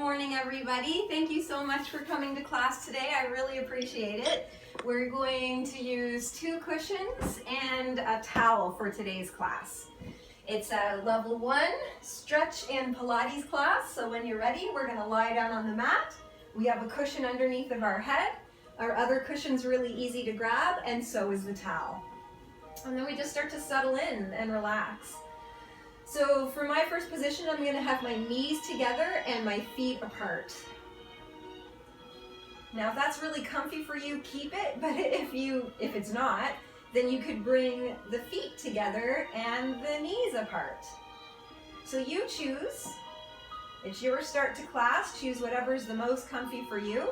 morning, everybody. Thank you so much for coming to class today. I really appreciate it. We're going to use 2 cushions and a towel for today's class. It's a level 1 stretch and Pilates class. So when you're ready, we're going to lie down on the mat. We have a cushion underneath of our head. Our other cushion's really easy to grab, and so is the towel. And then we just start to settle in and relax. So for my first position, I'm going to have my knees together and my feet apart. Now if that's really comfy for you, keep it, but if it's not, then you could bring the feet together and the knees apart. So you choose. It's your start to class. Choose whatever's the most comfy for you.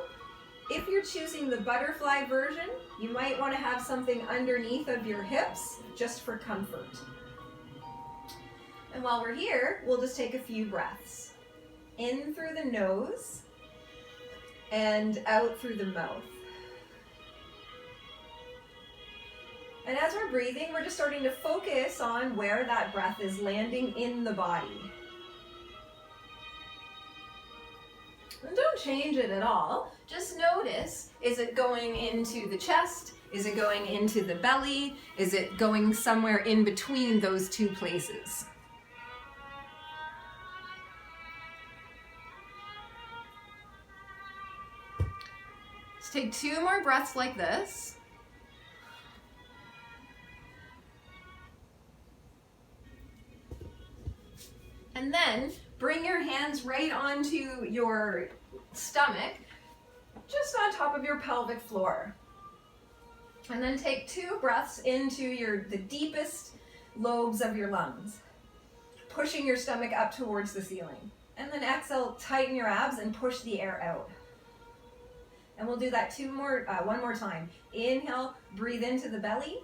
If you're choosing the butterfly version, you might want to have something underneath of your hips just for comfort. And while we're here, we'll just take a few breaths. In through the nose and out through the mouth. And as we're breathing, we're just starting to focus on where that breath is landing in the body. And don't change it at all. Just notice, is it going into the chest? Is it going into the belly? Is it going somewhere in between those 2 places? Let's take 2 more breaths like this. And then bring your hands right onto your stomach, just on top of your pelvic floor. And then take 2 breaths into the deepest lobes of your lungs, pushing your stomach up towards the ceiling. And then exhale, tighten your abs and push the air out. And we'll do that one more time. Inhale, breathe into the belly.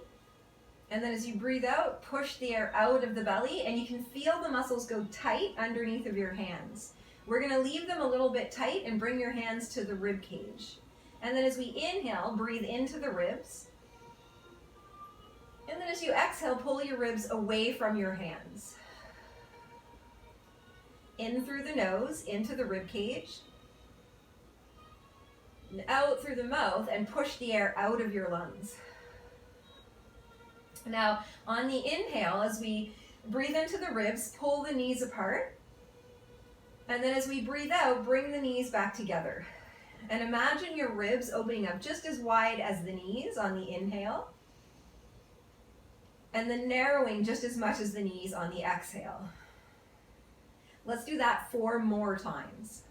And then as you breathe out, push the air out of the belly, and you can feel the muscles go tight underneath of your hands. We're going to leave them a little bit tight and bring your hands to the rib cage. And then as we inhale, breathe into the ribs. And then as you exhale, pull your ribs away from your hands. In through the nose, into the rib cage. And out through the mouth, and push the air out of your lungs. Now, on the inhale, as we breathe into the ribs, pull the knees apart. And then as we breathe out, bring the knees back together. And imagine your ribs opening up just as wide as the knees on the inhale. And then narrowing just as much as the knees on the exhale. Let's do that 4 more times.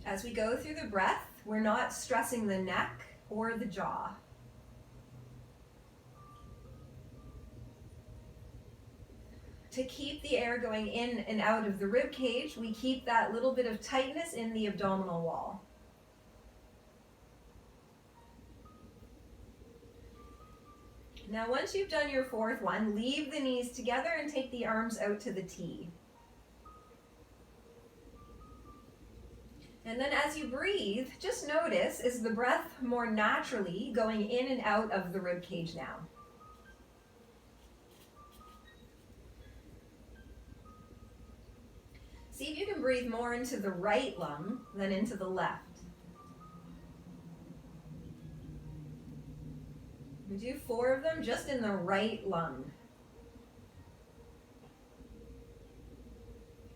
As we go through the breath, we're not stressing the neck or the jaw. To keep the air going in and out of the rib cage, we keep that little bit of tightness in the abdominal wall. Now, once you've done your 4th one, leave the knees together and take the arms out to the T. And then as you breathe, just notice, is the breath more naturally going in and out of the rib cage now? See if you can breathe more into the right lung than into the left. We do 4 of them just in the right lung.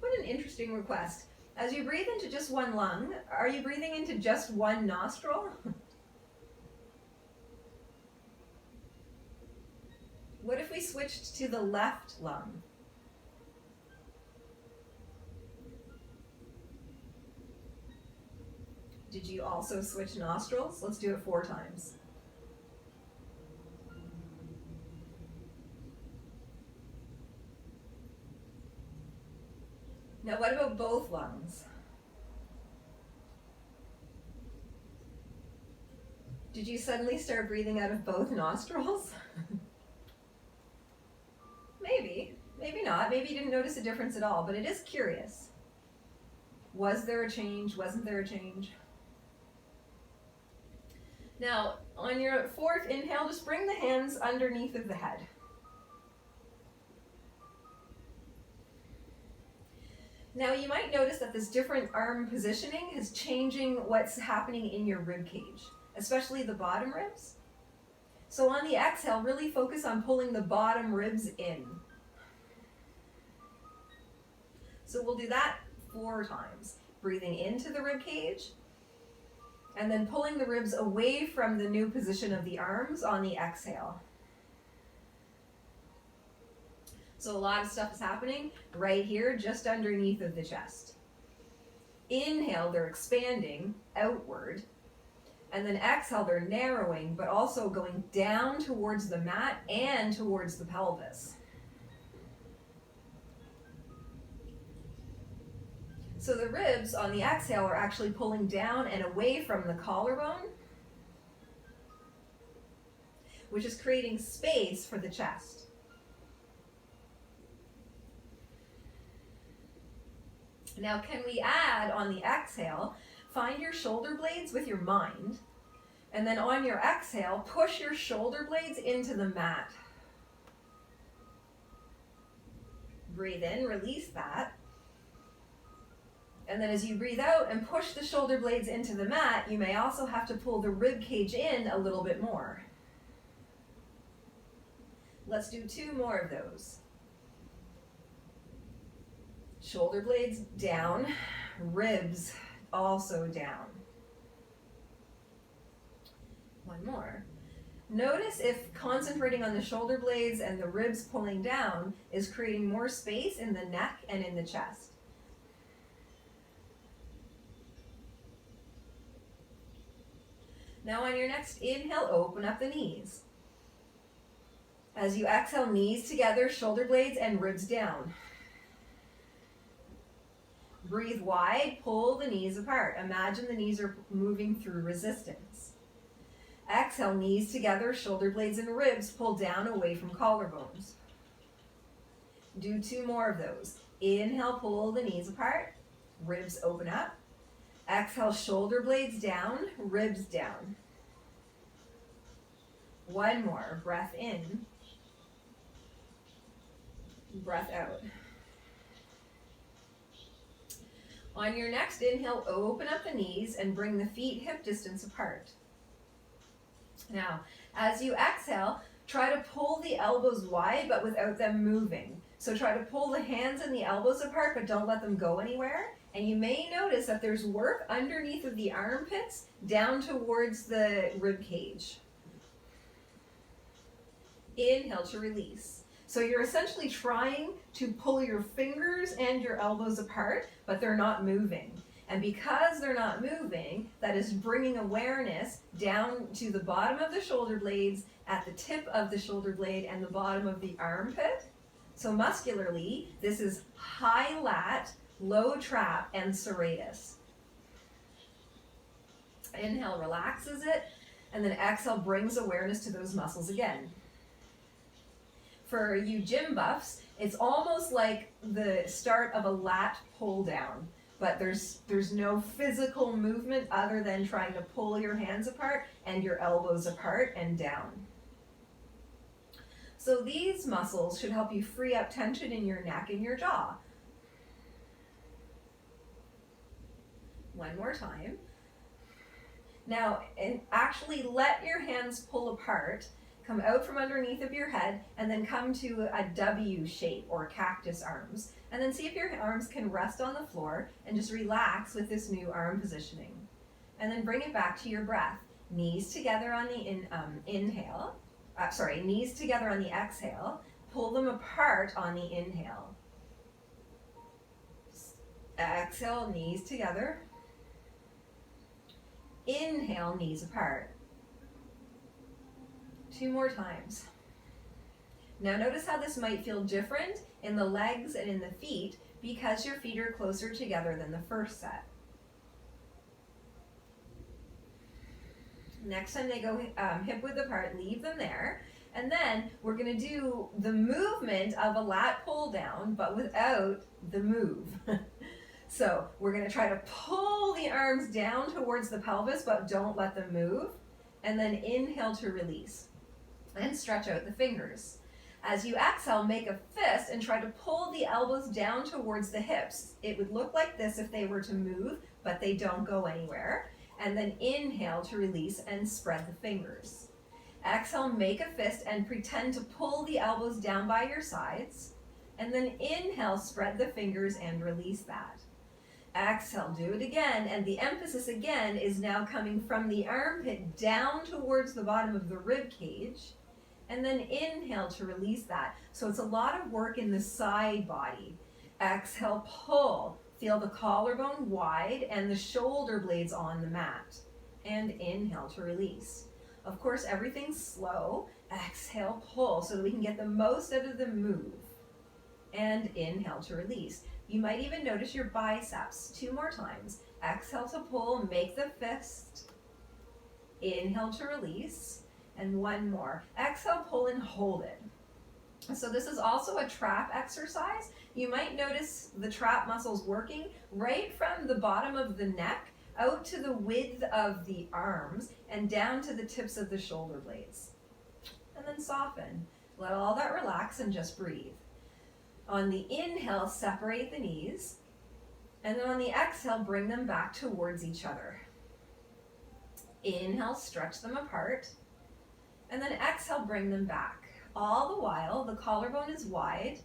What an interesting request. As you breathe into just one lung, are you breathing into just one nostril? What if we switched to the left lung? Did you also switch nostrils? Let's do it 4 times. Now what about both lungs? Did you suddenly start breathing out of both nostrils? Maybe, maybe not. Maybe you didn't notice a difference at all, but it is curious. Was there a change? Wasn't there a change? Now, on your 4th inhale, just bring the hands underneath of the head. Now you might notice that this different arm positioning is changing what's happening in your rib cage, especially the bottom ribs. So on the exhale, really focus on pulling the bottom ribs in. So we'll do that 4 times. Breathing into the rib cage, and then pulling the ribs away from the new position of the arms on the exhale. So a lot of stuff is happening right here, just underneath of the chest. Inhale, they're expanding outward. And then exhale, they're narrowing, but also going down towards the mat and towards the pelvis. So the ribs on the exhale are actually pulling down and away from the collarbone, which is creating space for the chest. Now, can we add on the exhale, find your shoulder blades with your mind, and then on your exhale, push your shoulder blades into the mat. Breathe in, release that. And then as you breathe out and push the shoulder blades into the mat, you may also have to pull the rib cage in a little bit more. Let's do 2 more of those. Shoulder blades down, ribs also down. 1 more. Notice if concentrating on the shoulder blades and the ribs pulling down is creating more space in the neck and in the chest. Now on your next inhale, open up the knees. As you exhale, knees together, shoulder blades and ribs down. Breathe wide, pull the knees apart. Imagine the knees are moving through resistance. Exhale, knees together, shoulder blades and ribs pull down away from collarbones. Do 2 more of those. Inhale, pull the knees apart, ribs open up. Exhale, shoulder blades down, ribs down. 1 more, breath in, breath out. On your next inhale, open up the knees and bring the feet hip distance apart. Now, as you exhale, try to pull the elbows wide but without them moving. So try to pull the hands and the elbows apart but don't let them go anywhere. And you may notice that there's work underneath of the armpits down towards the rib cage. Inhale to release. So you're essentially trying to pull your fingers and your elbows apart, but they're not moving. And because they're not moving, that is bringing awareness down to the bottom of the shoulder blades, at the tip of the shoulder blade, and the bottom of the armpit. So muscularly, this is high lat, low trap, and serratus. Inhale relaxes it, and then exhale brings awareness to those muscles again. For you gym buffs, it's almost like the start of a lat pull down, but there's no physical movement other than trying to pull your hands apart and your elbows apart and down. So these muscles should help you free up tension in your neck and your jaw. 1 more time. Now, and actually let your hands pull apart, come out from underneath of your head, and then come to a W shape or cactus arms. And then see if your arms can rest on the floor and just relax with this new arm positioning. And then bring it back to your breath. Knees together on the inhale. Knees together on the exhale. Pull them apart on the inhale. Exhale, knees together. Inhale, knees apart. 2 more times. Now notice how this might feel different in the legs and in the feet because your feet are closer together than the first set. Next time they go hip width apart, leave them there. And then we're going to do the movement of a lat pull down, but without the move. So we're going to try to pull the arms down towards the pelvis, but don't let them move. And then inhale to release. And stretch out the fingers. As you exhale, make a fist and try to pull the elbows down towards the hips. It would look like this if they were to move, but they don't go anywhere. And then inhale to release and spread the fingers. Exhale, make a fist and pretend to pull the elbows down by your sides. And then inhale, spread the fingers and release that. Exhale, do it again, and the emphasis again is now coming from the armpit down towards the bottom of the rib cage, and then inhale to release that. So it's a lot of work in the side body. Exhale, pull. Feel the collarbone wide and the shoulder blades on the mat. And inhale to release. Of course, everything's slow. Exhale, pull, so that we can get the most out of the move. And inhale to release. You might even notice your biceps. 2 more times. Exhale to pull, make the fist. Inhale to release. And 1 more. Exhale, pull, and hold it. So this is also a trap exercise. You might notice the trap muscles working right from the bottom of the neck out to the width of the arms and down to the tips of the shoulder blades. And then soften. Let all that relax and just breathe. On the inhale, separate the knees. And then on the exhale, bring them back towards each other. Inhale, stretch them apart. And then exhale, bring them back. All the while, the collarbone is wide,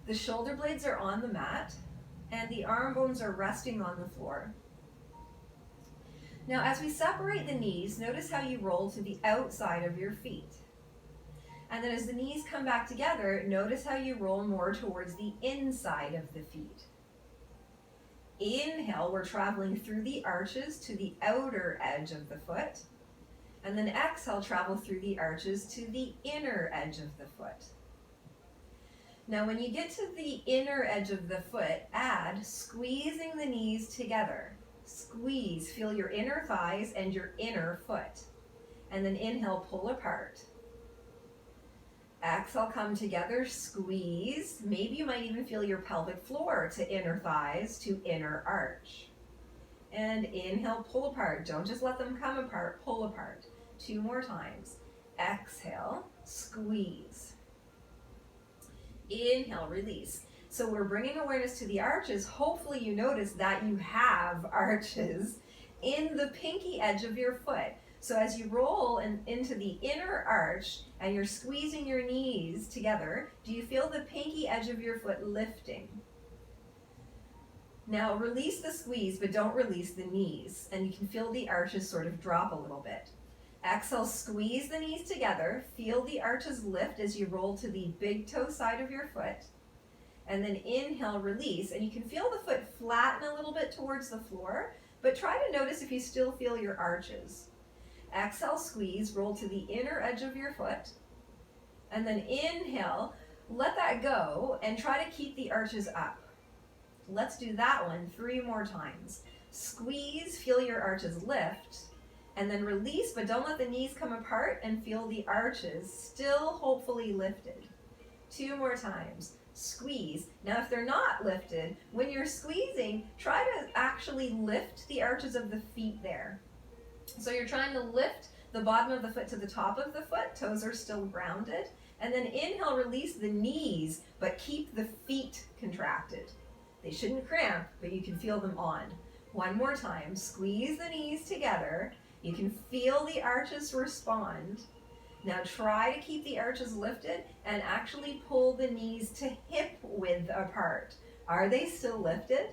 the shoulder blades are on the mat, and the arm bones are resting on the floor. Now, as we separate the knees, notice how you roll to the outside of your feet. And then as the knees come back together, notice how you roll more towards the inside of the feet. Inhale, we're traveling through the arches to the outer edge of the foot. And then exhale, travel through the arches to the inner edge of the foot. Now when you get to the inner edge of the foot, add squeezing the knees together. Squeeze, feel your inner thighs and your inner foot. And then inhale, pull apart. Exhale, come together, squeeze. Maybe you might even feel your pelvic floor to inner thighs to inner arch. And inhale, pull apart. Don't just let them come apart, pull apart. 2 more times. Exhale, squeeze. Inhale, release. So we're bringing awareness to the arches. Hopefully you notice that you have arches in the pinky edge of your foot. So as you roll into the inner arch and you're squeezing your knees together, do you feel the pinky edge of your foot lifting? Now release the squeeze, but don't release the knees. And you can feel the arches sort of drop a little bit. Exhale, squeeze the knees together. Feel the arches lift as you roll to the big toe side of your foot. And then inhale, release. And you can feel the foot flatten a little bit towards the floor, but try to notice if you still feel your arches. Exhale, squeeze, roll to the inner edge of your foot. And then inhale, let that go and try to keep the arches up. Let's do that one 3 more times. Squeeze, feel your arches lift. And then release, but don't let the knees come apart, and feel the arches still hopefully lifted. 2 more times. Squeeze. Now if they're not lifted, when you're squeezing, try to actually lift the arches of the feet there. So you're trying to lift the bottom of the foot to the top of the foot, toes are still grounded. And then inhale, release the knees, but keep the feet contracted. They shouldn't cramp, but you can feel them on. 1 more time. Squeeze the knees together. You can feel the arches respond. Now try to keep the arches lifted and actually pull the knees to hip width apart. Are they still lifted?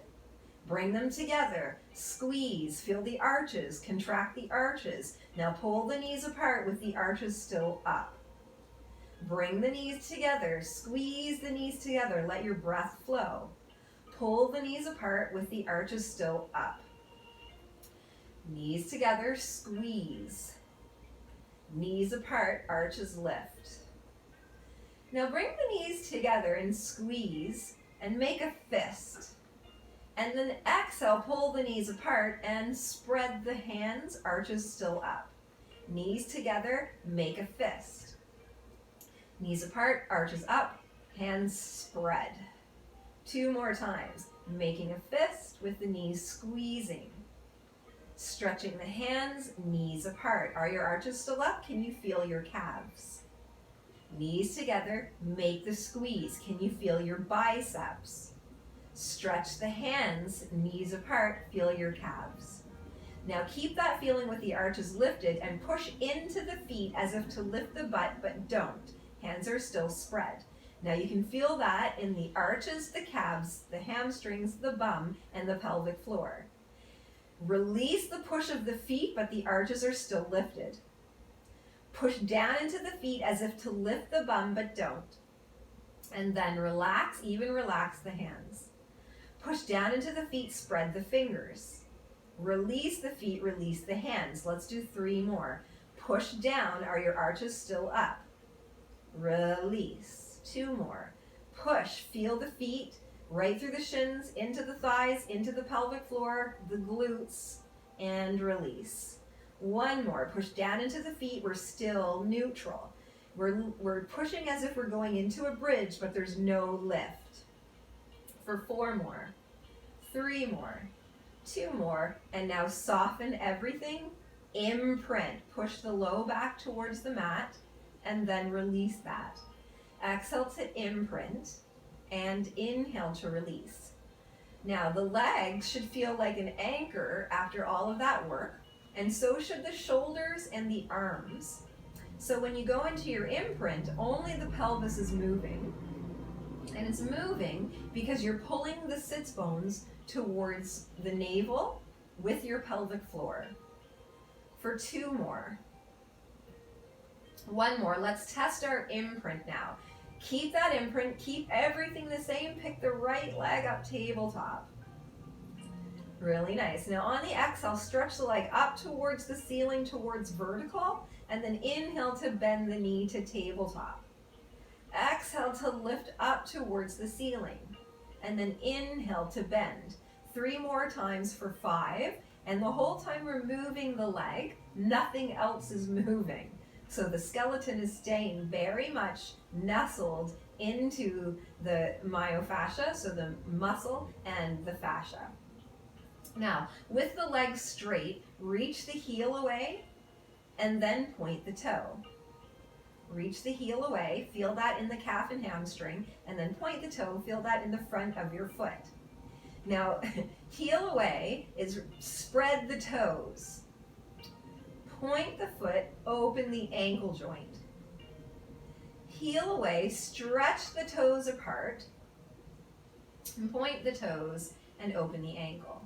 Bring them together. Squeeze, feel the arches, contract the arches. Now pull the knees apart with the arches still up. Bring the knees together, squeeze the knees together, let your breath flow. Pull the knees apart with the arches still up. Knees together, squeeze. Knees apart, arches lift. Now bring the knees together and squeeze and make a fist. And then exhale, pull the knees apart and spread the hands, arches still up. Knees together, make a fist. Knees apart, arches up, hands spread. 2 more times, making a fist with the knees squeezing. Stretching the hands, knees apart. Are your arches still up? Can you feel your calves? Knees together, make the squeeze. Can you feel your biceps? Stretch the hands, knees apart, feel your calves. Now keep that feeling with the arches lifted and push into the feet as if to lift the butt, but don't. Hands are still spread. Now you can feel that in the arches, the calves, the hamstrings, the bum, and the pelvic floor. Release the push of the feet, but the arches are still lifted. Push down into the feet as if to lift the bum, but don't. And then relax, even relax the hands. Push down into the feet, spread the fingers. Release the feet, release the hands. Let's do 3 more. Push down, are your arches still up? Release. 2 more. Push, feel the feet, right through the shins, into the thighs, into the pelvic floor, the glutes, and release. 1 more. Push down into the feet, we're still neutral. We're pushing as if we're going into a bridge, but there's no lift. For 4 more. 3 more. 2 more, and now soften everything, imprint, push the low back towards the mat, and then release that. Exhale to imprint, and inhale to release. Now the legs should feel like an anchor after all of that work, and so should the shoulders and the arms. So when you go into your imprint, only the pelvis is moving, and it's moving because you're pulling the sits bones towards the navel with your pelvic floor. For 2 more. 1 more. Let's test our imprint now. Keep that imprint. Keep everything the same. Pick the right leg up tabletop. Really nice. Now on the exhale, stretch the leg up towards the ceiling, towards vertical, and then inhale to bend the knee to tabletop. Exhale to lift up towards the ceiling, and then inhale to bend. 3 more times for 5, and the whole time we're moving the leg, nothing else is moving. So the skeleton is staying very much nestled into the myofascia, so the muscle and the fascia. Now, with the legs straight, reach the heel away, and then point the toe. Reach the heel away, feel that in the calf and hamstring, and then point the toe, feel that in the front of your foot. Now, heel away is spread the toes. Point the foot, open the ankle joint. Heel away, stretch the toes apart, and point the toes and open the ankle.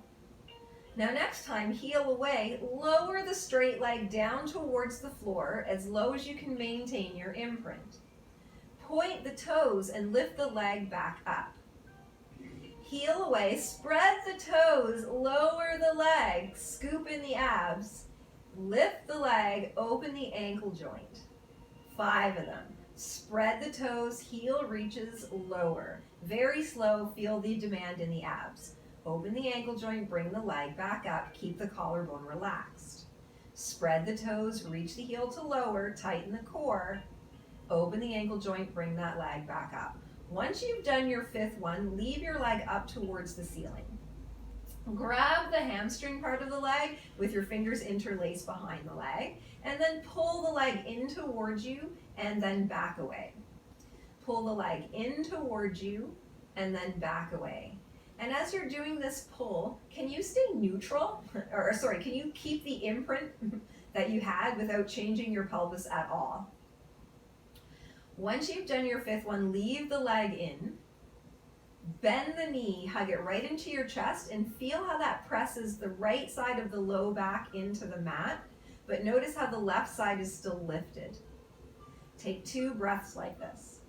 Now next time, heel away, lower the straight leg down towards the floor as low as you can maintain your imprint. Point the toes and lift the leg back up. Heel away, spread the toes, lower the leg, scoop in the abs, lift the leg, open the ankle joint. 5 of them. Spread the toes, heel reaches lower. Very slow, feel the demand in the abs. Open the ankle joint, bring the leg back up, keep the collarbone relaxed. Spread the toes, reach the heel to lower, tighten the core. Open the ankle joint, bring that leg back up. Once you've done your 5th one, leave your leg up towards the ceiling. Grab the hamstring part of the leg with your fingers interlaced behind the leg, and then pull the leg in towards you and then back away. Pull the leg in towards you and then back away. And as you're doing this pull, can you stay neutral? Can you keep the imprint that you had without changing your pelvis at all? Once you've done your 5th one, leave the leg in, bend the knee, hug it right into your chest, and feel how that presses the right side of the low back into the mat, but notice how the left side is still lifted. Take 2 breaths like this.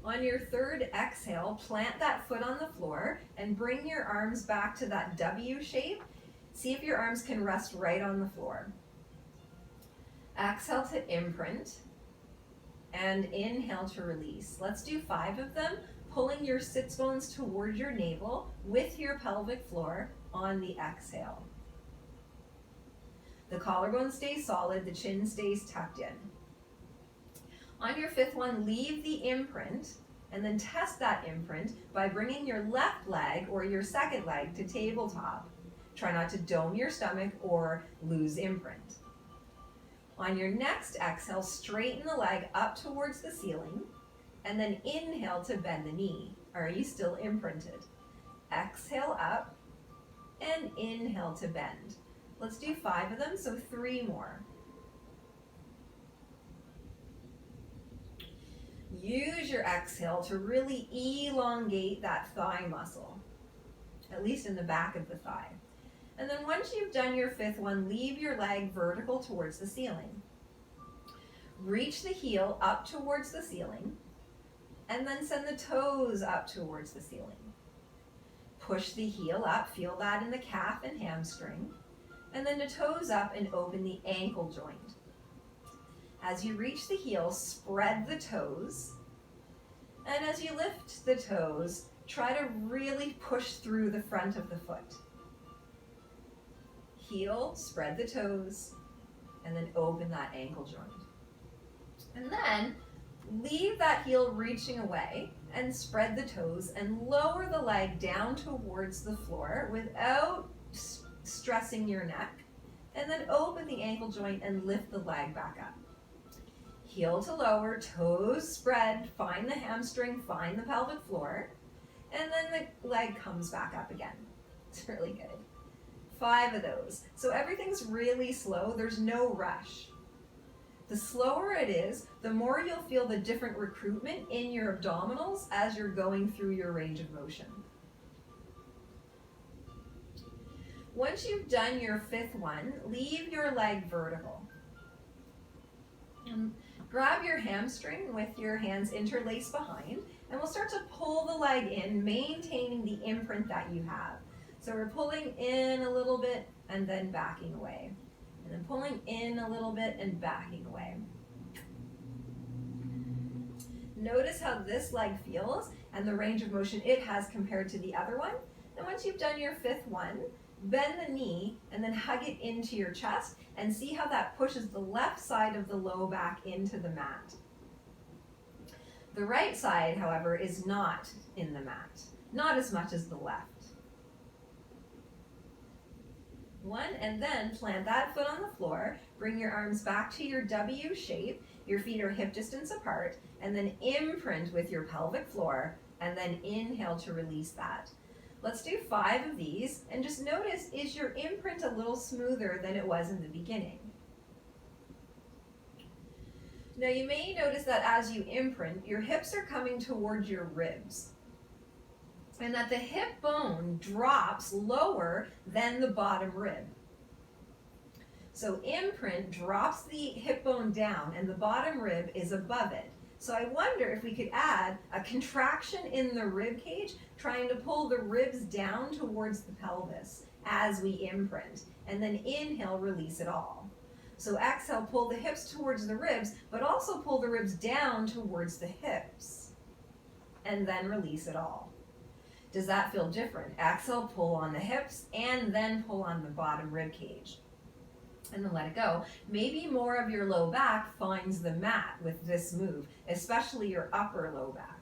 On your 3rd exhale, plant that foot on the floor and bring your arms back to that W shape. See if your arms can rest right on the floor. Exhale to imprint and inhale to release. Let's do 5 of them, pulling your sits bones towards your navel with your pelvic floor on the exhale. The collarbone stays solid, the chin stays tucked in. On your 5th one, leave the imprint and then test that imprint by bringing your left leg or your 2nd leg to tabletop. Try not to dome your stomach or lose imprint. On your next exhale, straighten the leg up towards the ceiling, and then inhale to bend the knee. Are you still imprinted? Exhale up, and inhale to bend. Let's do 5 of them, so 3 more. Use your exhale to really elongate that thigh muscle, at least in the back of the thigh. And then once you've done your 5th one, leave your leg vertical towards the ceiling. Reach the heel up towards the ceiling, and then send the toes up towards the ceiling. Push the heel up, feel that in the calf and hamstring, and then the toes up and open the ankle joint. As you reach the heel, spread the toes, and as you lift the toes, try to really push through the front of the foot. Heel, spread the toes, and then open that ankle joint. And then leave that heel reaching away and spread the toes and lower the leg down towards the floor without stressing your neck. And then open the ankle joint and lift the leg back up. Heel to lower, toes spread, find the hamstring, find the pelvic floor, and then the leg comes back up again. It's really good. 5 of those. So everything's really slow, there's no rush. The slower it is, the more you'll feel the different recruitment in your abdominals as you're going through your range of motion. Once you've done your 5th one, leave your leg vertical. And grab your hamstring with your hands interlaced behind, and we'll start to pull the leg in, maintaining the imprint that you have. So we're pulling in a little bit and then backing away. And then pulling in a little bit and backing away. Notice how this leg feels and the range of motion it has compared to the other one. And once you've done your 5th one, bend the knee and then hug it into your chest and see how that pushes the left side of the low back into the mat. The right side, however, is not in the mat, not as much as the left. 1, and then plant that foot on the floor, bring your arms back to your W shape, your feet are hip distance apart, and then imprint with your pelvic floor, and then inhale to release that. Let's do 5 of these, and just notice, is your imprint a little smoother than it was in the beginning? Now you may notice that as you imprint, your hips are coming towards your ribs, and that the hip bone drops lower than the bottom rib. So imprint drops the hip bone down and the bottom rib is above it. So I wonder if we could add a contraction in the rib cage, trying to pull the ribs down towards the pelvis as we imprint, and then inhale, release it all. So exhale, pull the hips towards the ribs, but also pull the ribs down towards the hips, and then release it all. Does that feel different? Exhale, pull on the hips, and then pull on the bottom rib cage. And then let it go. Maybe more of your low back finds the mat with this move, especially your upper low back.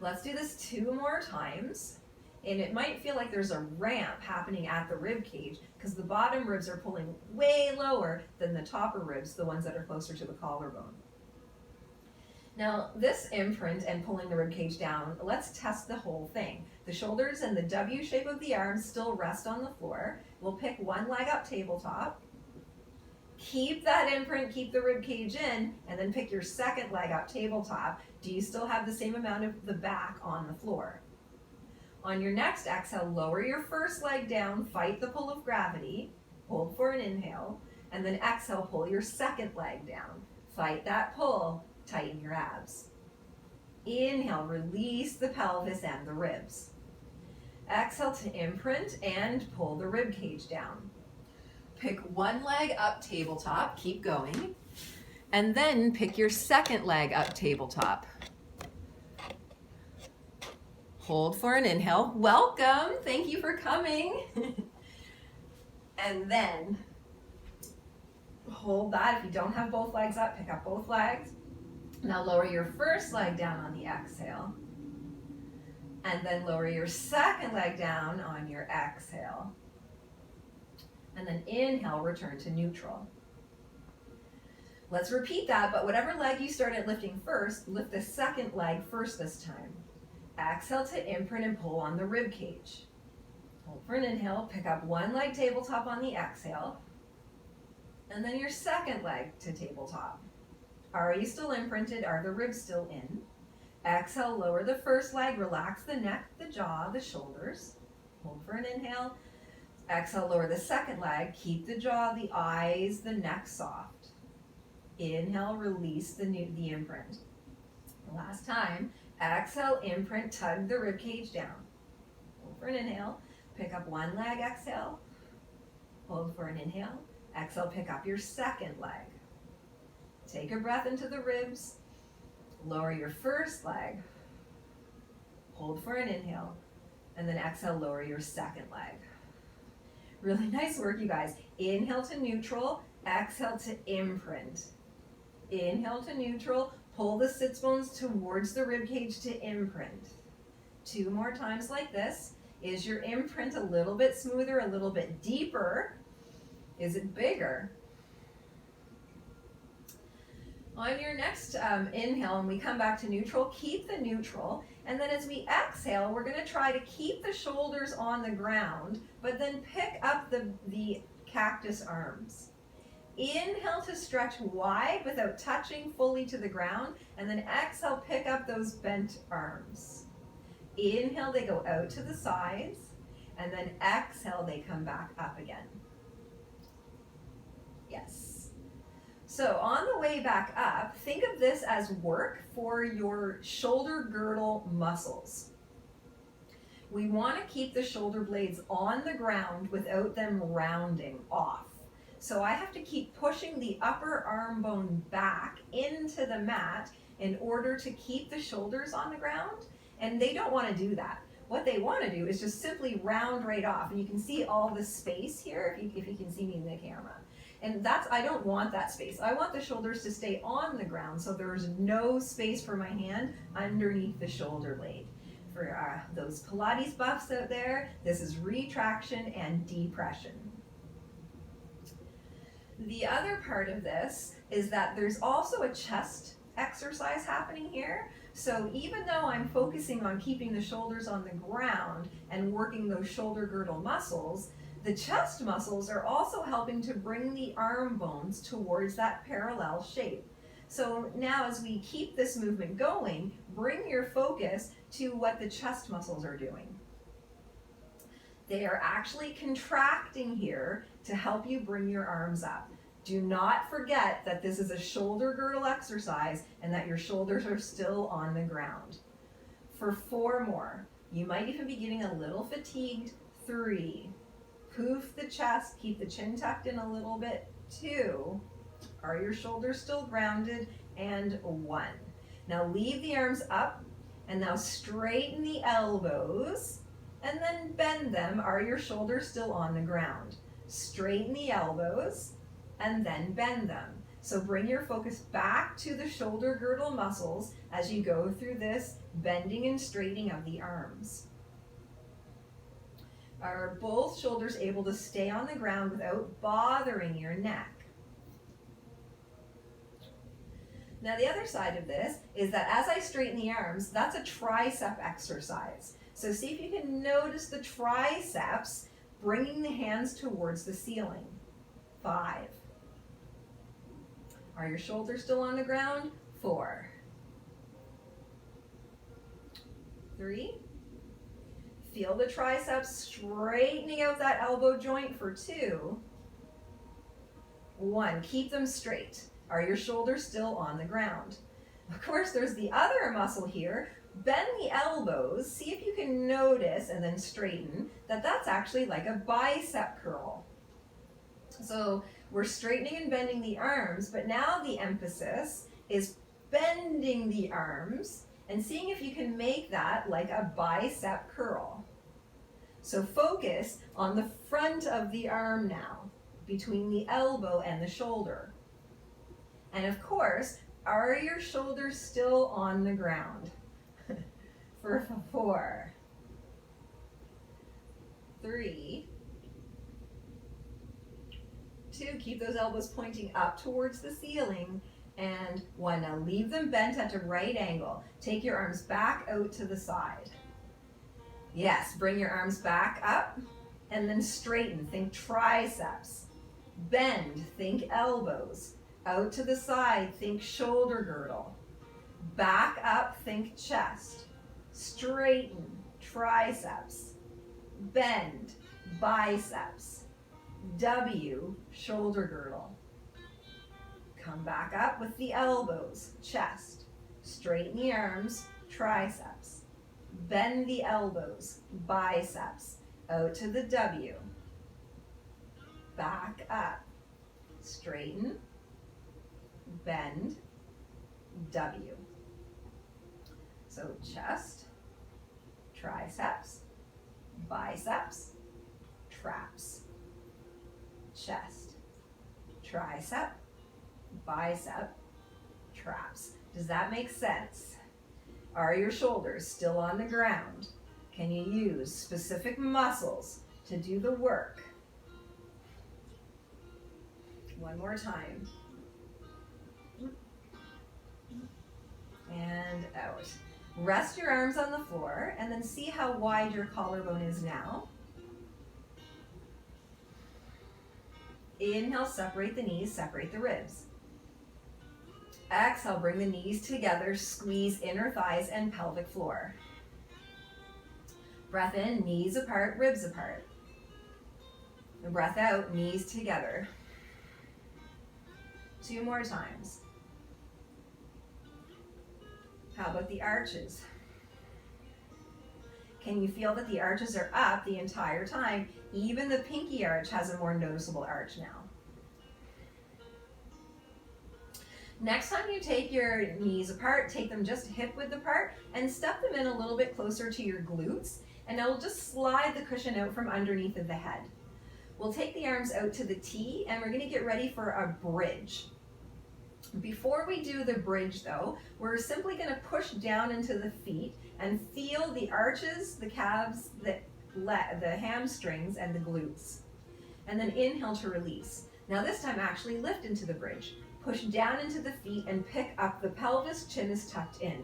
Let's do this 2 more times. And it might feel like there's a ramp happening at the rib cage because the bottom ribs are pulling way lower than the topper ribs, the ones that are closer to the collarbone. Now, this imprint and pulling the rib cage down, let's test the whole thing. The shoulders and the W shape of the arms still rest on the floor. We'll pick 1 leg up tabletop. Keep that imprint, keep the rib cage in, and then pick your 2nd leg up tabletop. Do you still have the same amount of the back on the floor? On your next exhale, lower your 1st leg down, fight the pull of gravity, hold for an inhale, and then exhale, pull your 2nd leg down. Fight that pull. Tighten your abs. Inhale, release the pelvis and the ribs. Exhale to imprint and pull the rib cage down. Pick 1 leg up tabletop, keep going, and then pick your 2nd leg up tabletop. Hold for an inhale. Welcome, thank you for coming. And then hold that. If you don't have both legs up, pick up both legs. Now lower your 1st leg down on the exhale, and then lower your 2nd leg down on your exhale. And then inhale, return to neutral. Let's repeat that, but whatever leg you started lifting first, lift the second leg first this time. Exhale to imprint and pull on the rib cage. Hold for an inhale, pick up one leg tabletop on the exhale, and then your second leg to tabletop. Are you still imprinted? Are the ribs still in? Exhale, lower the first leg, relax the neck, the jaw, the shoulders. Hold for an inhale. Exhale, lower the second leg, keep the jaw, the eyes, the neck soft. Inhale, release the imprint. Last time, exhale, imprint, tug the rib cage down. Hold for an inhale, pick up one leg, exhale. Hold for an inhale. Exhale, pick up your second leg. Take a breath into the ribs. Lower your first leg. Hold for an inhale. And then exhale, lower your second leg. Really nice work, you guys. Inhale to neutral. Exhale to imprint. Inhale to neutral. Pull the sits bones towards the rib cage to imprint. 2 more times like this. Is your imprint a little bit smoother, a little bit deeper? Is it bigger? On your next inhale, and we come back to neutral, keep the neutral. And then as we exhale, we're going to try to keep the shoulders on the ground, but then pick up the cactus arms. Inhale to stretch wide without touching fully to the ground, and then exhale, pick up those bent arms. Inhale, they go out to the sides, and then exhale, they come back up again. Yes. So on the way back up, think of this as work for your shoulder girdle muscles. We want to keep the shoulder blades on the ground without them rounding off. So I have to keep pushing the upper arm bone back into the mat in order to keep the shoulders on the ground, and they don't want to do that. What they want to do is just simply round right off, and you can see all the space here if you can see me in the camera. And I don't want that space. I want the shoulders to stay on the ground so there's no space for my hand underneath the shoulder blade. For those Pilates buffs out there, this is retraction and depression. The other part of this is that there's also a chest exercise happening here. So even though I'm focusing on keeping the shoulders on the ground and working those shoulder girdle muscles, the chest muscles are also helping to bring the arm bones towards that parallel shape. So now as we keep this movement going, bring your focus to what the chest muscles are doing. They are actually contracting here to help you bring your arms up. Do not forget that this is a shoulder girdle exercise and that your shoulders are still on the ground. For 4 more, you might even be getting a little fatigued. 3, poof the chest, keep the chin tucked in a little bit. 2, are your shoulders still grounded? And 1. Now leave the arms up and now straighten the elbows and then bend them. Are your shoulders still on the ground? Straighten the elbows and then bend them. So bring your focus back to the shoulder girdle muscles as you go through this bending and straightening of the arms. Are both shoulders able to stay on the ground without bothering your neck? Now the other side of this is that as I straighten the arms, that's a tricep exercise. So see if you can notice the triceps bringing the hands towards the ceiling. 5. Are your shoulders still on the ground? 4. 3. Feel the triceps straightening out that elbow joint for 2. 1. Keep them straight. Are your shoulders still on the ground? Of course, there's the other muscle here. Bend the elbows. See if you can notice and then straighten that that's actually like a bicep curl. So we're straightening and bending the arms, but now the emphasis is bending the arms and seeing if you can make that like a bicep curl. So focus on the front of the arm now, between the elbow and the shoulder. And of course, are your shoulders still on the ground? For 4, 3, 2, keep those elbows pointing up towards the ceiling. And 1, now leave them bent at a right angle. Take your arms back out to the side. Yes, bring your arms back up and then straighten, think triceps. Bend, think elbows. Out to the side, think shoulder girdle. Back up, think chest. Straighten, triceps. Bend, biceps. W, shoulder girdle. Come back up with the elbows, chest. Straighten the arms, triceps. Bend the elbows, biceps. Out to the W. Back up. Straighten. Bend. W. So chest, triceps, biceps, traps. Chest, tricep, bicep, traps. Does that make sense? Are your shoulders still on the ground? Can you use specific muscles to do the work? One more time. And out. Rest your arms on the floor and then see how wide your collarbone is now. Inhale, separate the knees, separate the ribs. Exhale, bring the knees together, squeeze inner thighs and pelvic floor. Breath in, knees apart, ribs apart. And breath out, knees together. 2 more times. How about the arches? Can you feel that the arches are up the entire time? Even the pinky arch has a more noticeable arch now. Next time you take your knees apart, take them just hip width apart and step them in a little bit closer to your glutes, and now we'll just slide the cushion out from underneath of the head. We'll take the arms out to the T and we're going to get ready for a bridge. Before we do the bridge though, we're simply going to push down into the feet and feel the arches, the calves, the hamstrings, and the glutes. And then inhale to release. Now this time actually lift into the bridge. Push down into the feet and pick up the pelvis, chin is tucked in.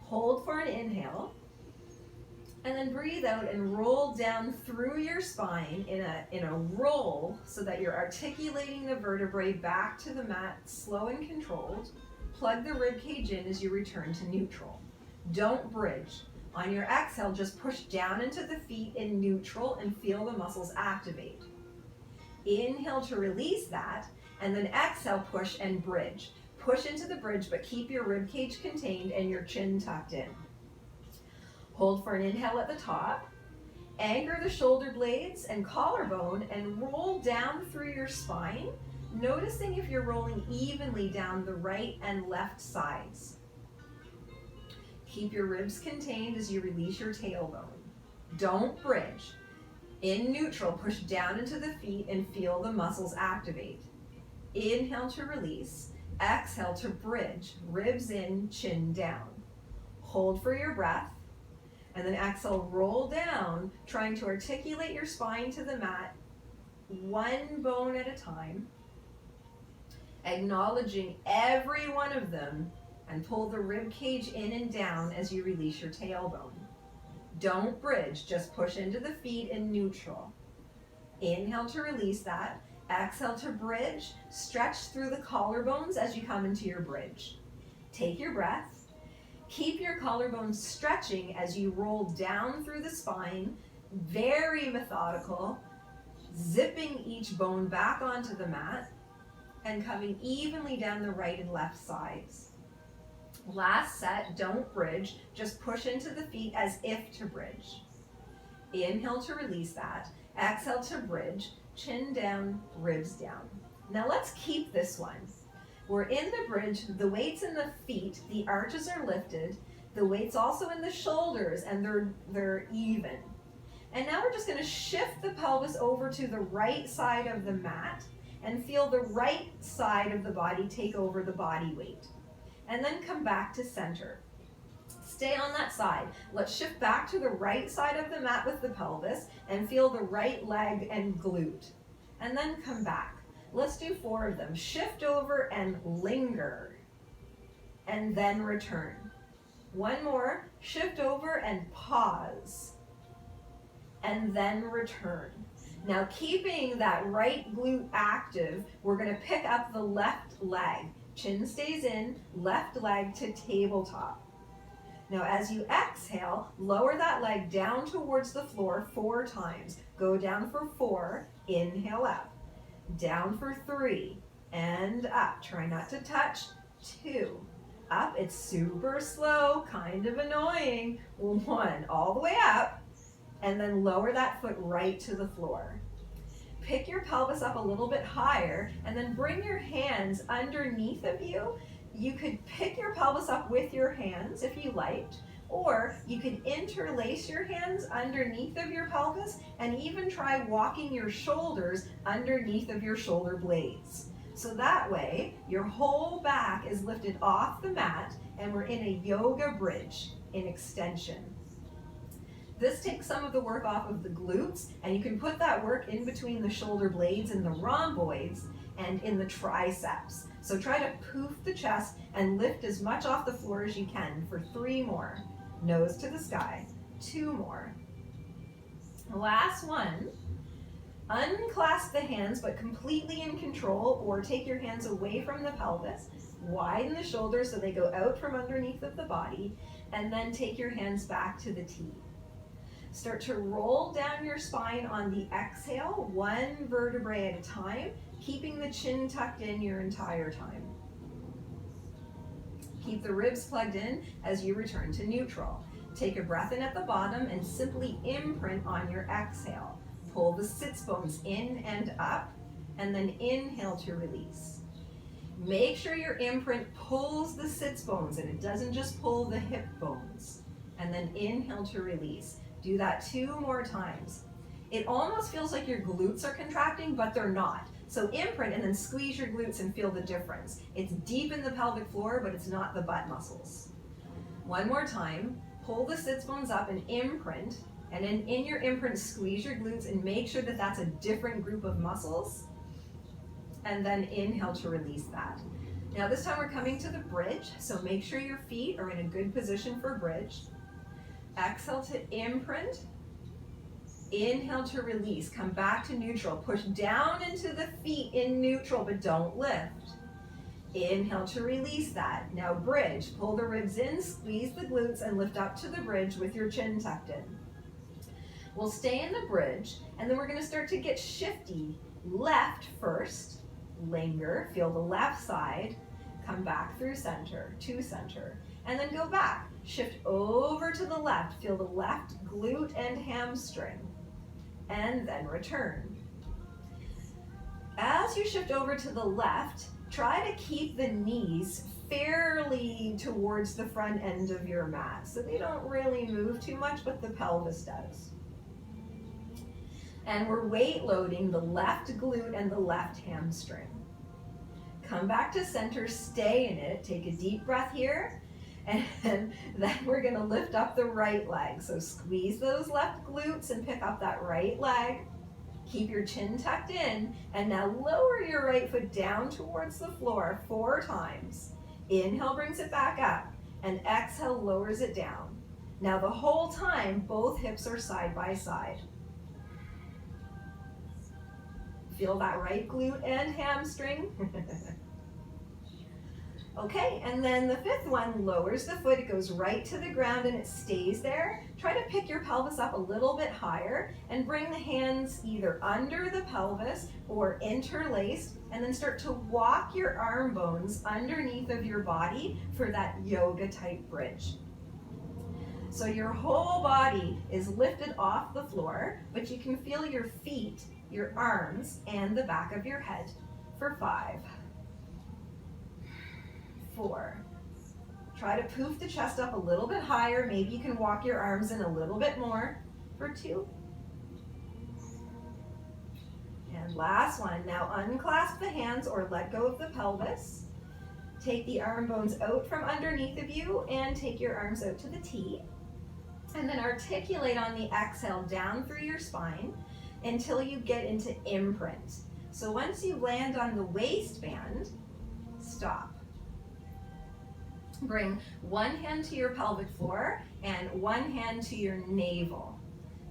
Hold for an inhale. And then breathe out and roll down through your spine in a roll so that you're articulating the vertebrae back to the mat, slow and controlled. Plug the rib cage in as you return to neutral. Don't bridge. On your exhale, just push down into the feet in neutral and feel the muscles activate. Inhale to release that, and then exhale, push and bridge. Push into the bridge, but keep your rib cage contained and your chin tucked in. Hold for an inhale at the top. Anchor the shoulder blades and collarbone and roll down through your spine, noticing if you're rolling evenly down the right and left sides. Keep your ribs contained as you release your tailbone. Don't bridge. In neutral, push down into the feet and feel the muscles activate. Inhale to release. Exhale to bridge. Ribs in, chin down. Hold for your breath. And then exhale, roll down, trying to articulate your spine to the mat, one bone at a time, acknowledging every one of them, and pull the rib cage in and down as you release your tailbone. Don't bridge, just push into the feet in neutral. Inhale to release that. Exhale to bridge. Stretch through the collarbones as you come into your bridge. Take your breath. Keep your collarbones stretching as you roll down through the spine, very methodical, zipping each bone back onto the mat and coming evenly down the right and left sides. Last set, don't bridge, just push into the feet as if to bridge. Inhale to release that. Exhale to bridge, chin down, ribs down. Now let's keep this one. We're in the bridge, the weight's in the feet, the arches are lifted, the weight's also in the shoulders, and they're even. And now we're just going to shift the pelvis over to the right side of the mat and feel the right side of the body take over the body weight. And then come back to center. Stay on that side. Let's shift back to the right side of the mat with the pelvis and feel the right leg and glute. And then come back. Let's do 4 of them. Shift over and linger, and then return. 1 more, shift over and pause, and then return. Now keeping that right glute active, we're gonna pick up the left leg. Chin stays in, left leg to tabletop. Now as you exhale, lower that leg down towards the floor 4 times. Go down for 4, inhale up. Down for 3, and up. Try not to touch. 2, up. It's super slow, kind of annoying. 1, all the way up, and then lower that foot right to the floor. Pick your pelvis up a little bit higher, and then bring your hands underneath of you. You could pick your pelvis up with your hands if you liked, or you could interlace your hands underneath of your pelvis and even try walking your shoulders underneath of your shoulder blades. So that way, your whole back is lifted off the mat and we're in a yoga bridge in extension. This takes some of the work off of the glutes, and you can put that work in between the shoulder blades and the rhomboids and in the triceps. So try to poof the chest and lift as much off the floor as you can for 3 more. Nose to the sky. 2 more. Last one. Unclasp the hands, but completely in control, or take your hands away from the pelvis. Widen the shoulders so they go out from underneath of the body, and then take your hands back to the T. Start to roll down your spine on the exhale, 1 vertebrae at a time, keeping the chin tucked in your entire time. Keep the ribs plugged in as you return to neutral. Take a breath in at the bottom and simply imprint on your exhale. Pull the sits bones in and up, and then inhale to release. Make sure your imprint pulls the sits bones and it doesn't just pull the hip bones. And then inhale to release. Do that 2 more times. It almost feels like your glutes are contracting, but they're not. So imprint and then squeeze your glutes and feel the difference. It's deep in the pelvic floor, but it's not the butt muscles. 1 more time, pull the sits bones up and imprint, and then in your imprint, squeeze your glutes and make sure that that's a different group of muscles. And then inhale to release that. Now this time we're coming to the bridge, so make sure your feet are in a good position for bridge. Exhale to imprint. Inhale to release. Come back to neutral. Push down into the feet in neutral, but don't lift. Inhale to release that. Now bridge. Pull the ribs in, squeeze the glutes, and lift up to the bridge with your chin tucked in. We'll stay in the bridge, and then we're going to start to get shifty. Left first. Linger. Feel the left side. Come back through center, to center, and then go back. Shift over to the left. Feel the left glute and hamstring, and then return. As you shift over to the left, try to keep the knees fairly towards the front end of your mat, so they don't really move too much, but the pelvis does. And we're weight loading the left glute and the left hamstring. Come back to center, stay in it, take a deep breath here, and then we're gonna lift up the right leg. So squeeze those left glutes and pick up that right leg. Keep your chin tucked in, and now lower your right foot down towards the floor 4 times. Inhale brings it back up, and exhale lowers it down. Now the whole time, both hips are side by side. Feel that right glute and hamstring. Okay, and then the 5th one lowers the foot, it goes right to the ground and it stays there. Try to pick your pelvis up a little bit higher and bring the hands either under the pelvis or interlaced, and then start to walk your arm bones underneath of your body for that yoga type bridge. So your whole body is lifted off the floor, but you can feel your feet, your arms, and the back of your head for 5. 4. Try to poof the chest up a little bit higher. Maybe you can walk your arms in a little bit more for 2. And last one. Now unclasp the hands or let go of the pelvis. Take the arm bones out from underneath of you and take your arms out to the T. And then articulate on the exhale down through your spine until you get into imprint. So once you land on the waistband, stop. Bring one hand to your pelvic floor and one hand to your navel.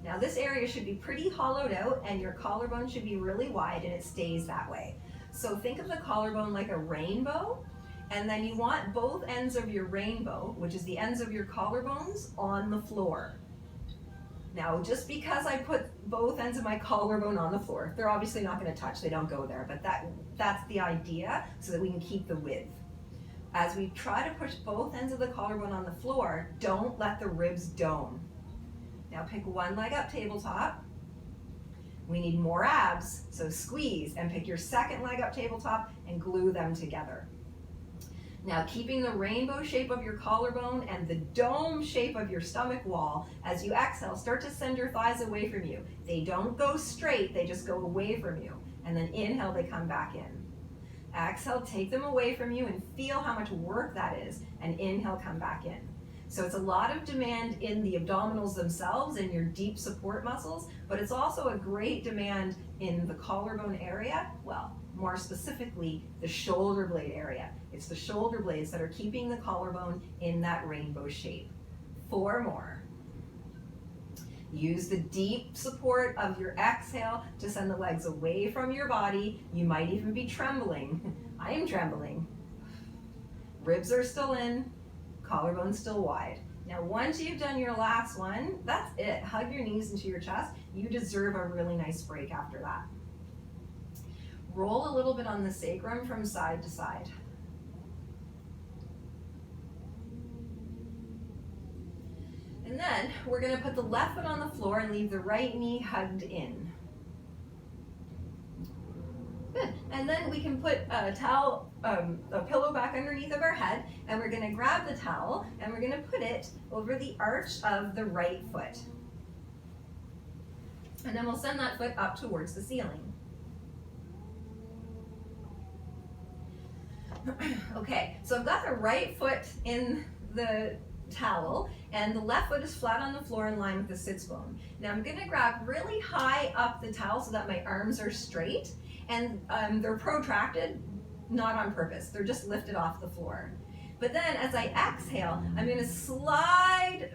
Now this area should be pretty hollowed out and your collarbone should be really wide, and it stays that way. So think of the collarbone like a rainbow, and then you want both ends of your rainbow, which is the ends of your collarbones, on the floor. Now, just because I put both ends of my collarbone on the floor, they're obviously not going to touch, they don't go there, but that's the idea, so that we can keep the width. As we try to push both ends of the collarbone on the floor, don't let the ribs dome. Now pick one leg up tabletop. We need more abs, so squeeze, and pick your second leg up tabletop and glue them together. Now keeping the rainbow shape of your collarbone and the dome shape of your stomach wall, as you exhale, start to send your thighs away from you. They don't go straight, they just go away from you. And then inhale, they come back in. Exhale, take them away from you and feel how much work that is, and inhale, come back in. So it's a lot of demand in the abdominals themselves and your deep support muscles, but it's also a great demand in the collarbone area, well, more specifically, the shoulder blade area. It's the shoulder blades that are keeping the collarbone in that rainbow shape. 4 more. Use the deep support of your exhale to send the legs away from your body. You might even be trembling. I am trembling. Ribs are still in, collarbone still wide. Now, once you've done your last one, that's it. Hug your knees into your chest. You deserve a really nice break after that. Roll a little bit on the sacrum from side to side. And then we're going to put the left foot on the floor and leave the right knee hugged in. Good. And then we can put a towel, a pillow back underneath of our head, and we're going to grab the towel and we're going to put it over the arch of the right foot. And then we'll send that foot up towards the ceiling. Okay, so I've got the right foot in the towel and the left foot is flat on the floor in line with the sits bone. Now I'm going to grab really high up the towel so that my arms are straight, and they're protracted, not on purpose. They're just lifted off the floor. But then as I exhale, I'm going to slide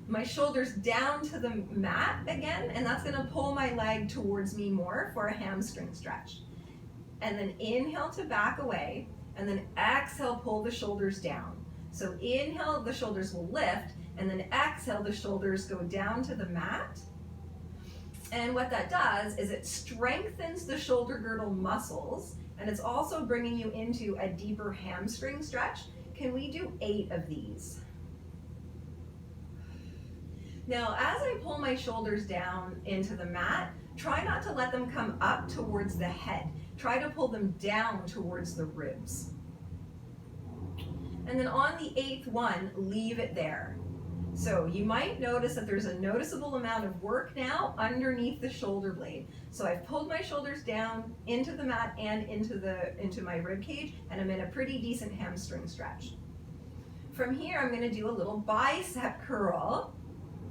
my shoulders down to the mat again, and that's going to pull my leg towards me more for a hamstring stretch. And then inhale to back away, and then exhale, pull the shoulders down. So inhale, the shoulders will lift, and then exhale, the shoulders go down to the mat. And what that does is it strengthens the shoulder girdle muscles, and it's also bringing you into a deeper hamstring stretch. Can we do 8 of these? Now, as I pull my shoulders down into the mat, try not to let them come up towards the head. Try to pull them down towards the ribs. And then on the 8th one, leave it there. So you might notice that there's a noticeable amount of work now underneath the shoulder blade. So I've pulled my shoulders down into the mat and into my rib cage, and I'm in a pretty decent hamstring stretch. From here, I'm going to do a little bicep curl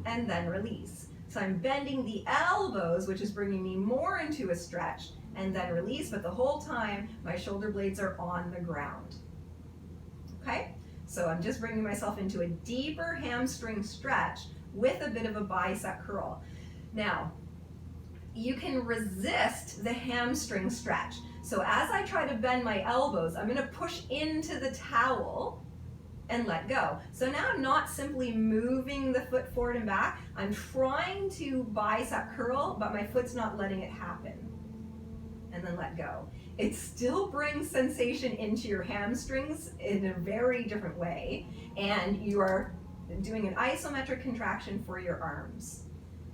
and then release. So I'm bending the elbows, which is bringing me more into a stretch, and then release, but the whole time my shoulder blades are on the ground. Okay? So I'm just bringing myself into a deeper hamstring stretch with a bit of a bicep curl. Now, you can resist the hamstring stretch. So as I try to bend my elbows, I'm going to push into the towel and let go. So now I'm not simply moving the foot forward and back. I'm trying to bicep curl, but my foot's not letting it happen. And then let go. It still brings sensation into your hamstrings in a very different way, and you are doing an isometric contraction for your arms.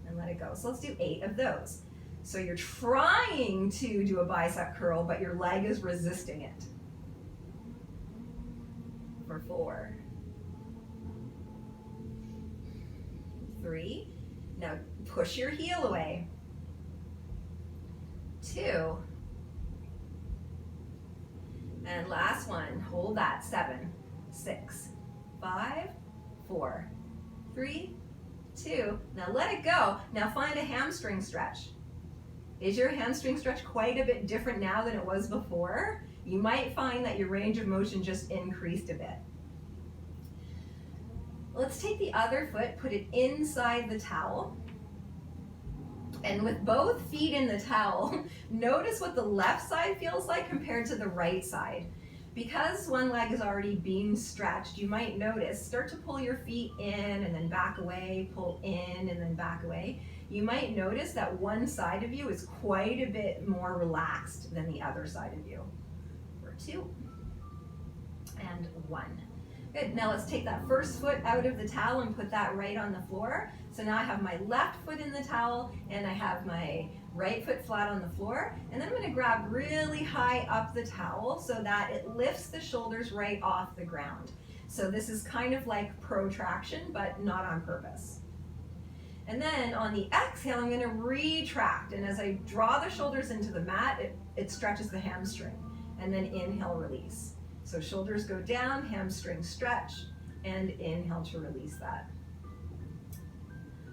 And let it go. So let's do 8 of those. So you're trying to do a bicep curl, but your leg is resisting it. For 4. 3. Now push your heel away. 2. And last one, hold that. 7, 6, 5, 4, 3, 2. Now let it go. Now find a hamstring stretch. Is your hamstring stretch quite a bit different now than it was before? You might find that your range of motion just increased a bit. Let's take the other foot, put it inside the towel. And with both feet in the towel, notice what the left side feels like compared to the right side. Because one leg is already being stretched, you might notice, start to pull your feet in and then back away, pull in and then back away. You might notice that one side of you is quite a bit more relaxed than the other side of you. For 2 and 1. Good, now let's take that first foot out of the towel and put that right on the floor. So now I have my left foot in the towel and I have my right foot flat on the floor. And then I'm gonna grab really high up the towel so that it lifts the shoulders right off the ground. So this is kind of like protraction, but not on purpose. And then on the exhale, I'm gonna retract. And as I draw the shoulders into the mat, it stretches the hamstring. And then inhale, release. So shoulders go down, hamstring stretch, and inhale to release that.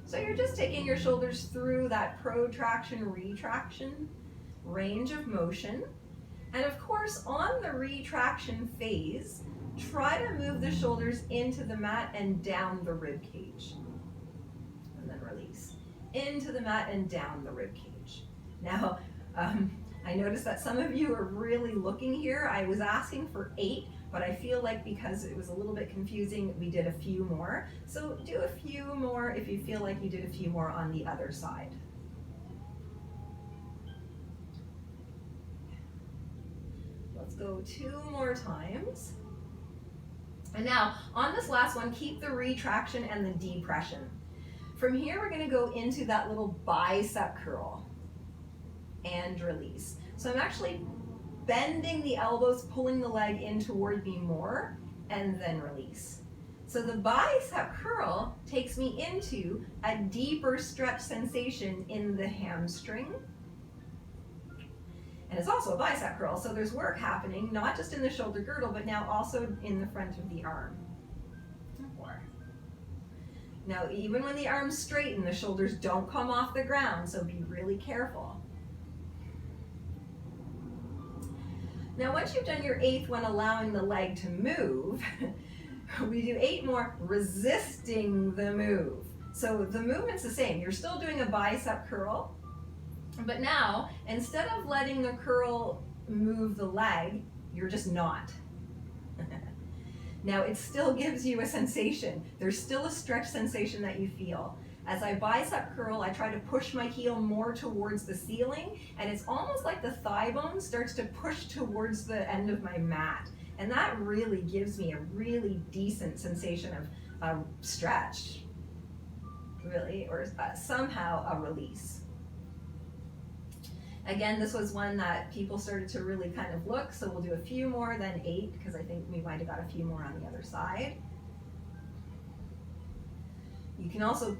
So you're just taking your shoulders through that protraction, retraction range of motion. And of course, on the retraction phase, try to move the shoulders into the mat and down the rib cage. And then release. Into the mat and down the rib cage. Now, I noticed that some of you are really looking here. I was asking for 8, but I feel like because it was a little bit confusing, we did a few more. So do a few more if you feel like you did a few more on the other side. Let's go 2 more times. And now, on this last one, keep the retraction and the depression. From here, we're gonna go into that little bicep curl and release. So I'm actually bending the elbows, pulling the leg in toward me more, and then release. So the bicep curl takes me into a deeper stretch sensation in the hamstring. And it's also a bicep curl, so there's work happening, not just in the shoulder girdle, but now also in the front of the arm. 4. Now, even when the arms straighten, the shoulders don't come off the ground, so be really careful. Now, once you've done your 8th one, allowing the leg to move, we do 8 more resisting the move. So the movement's the same. You're still doing a bicep curl, but now, instead of letting the curl move the leg, you're just not. Now, it still gives you a sensation. There's still a stretch sensation that you feel. As I bicep curl, I try to push my heel more towards the ceiling, and it's almost like the thigh bone starts to push towards the end of my mat. And that really gives me a really decent sensation of stretch, really, or somehow a release. Again, this was one that people started to really kind of look, so we'll do a few more than 8, because I think we might have got a few more on the other side. You can also